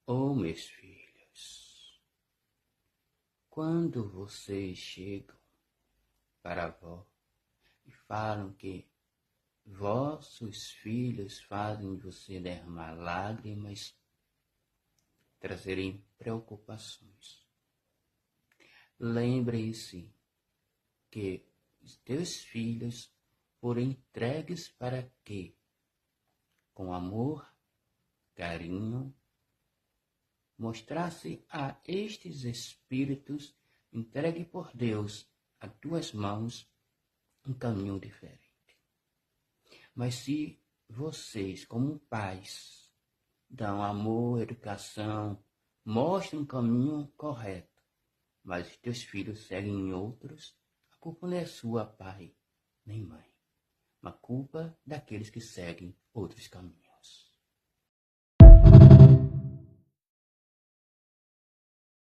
Oh, meus filhos, quando vocês chegam para a avó e falam que vossos filhos fazem você derramar lágrimas, trazerem preocupações, lembrem-se que os teus filhos foram entregues para quê? Com amor, carinho, mostrasse a estes espíritos entregue por Deus a tuas mãos um caminho diferente. Mas se vocês, como pais, dão amor, educação, mostram um caminho correto, mas os teus filhos seguem outros, a culpa não é sua, pai, nem mãe. A culpa daqueles que seguem outros caminhos.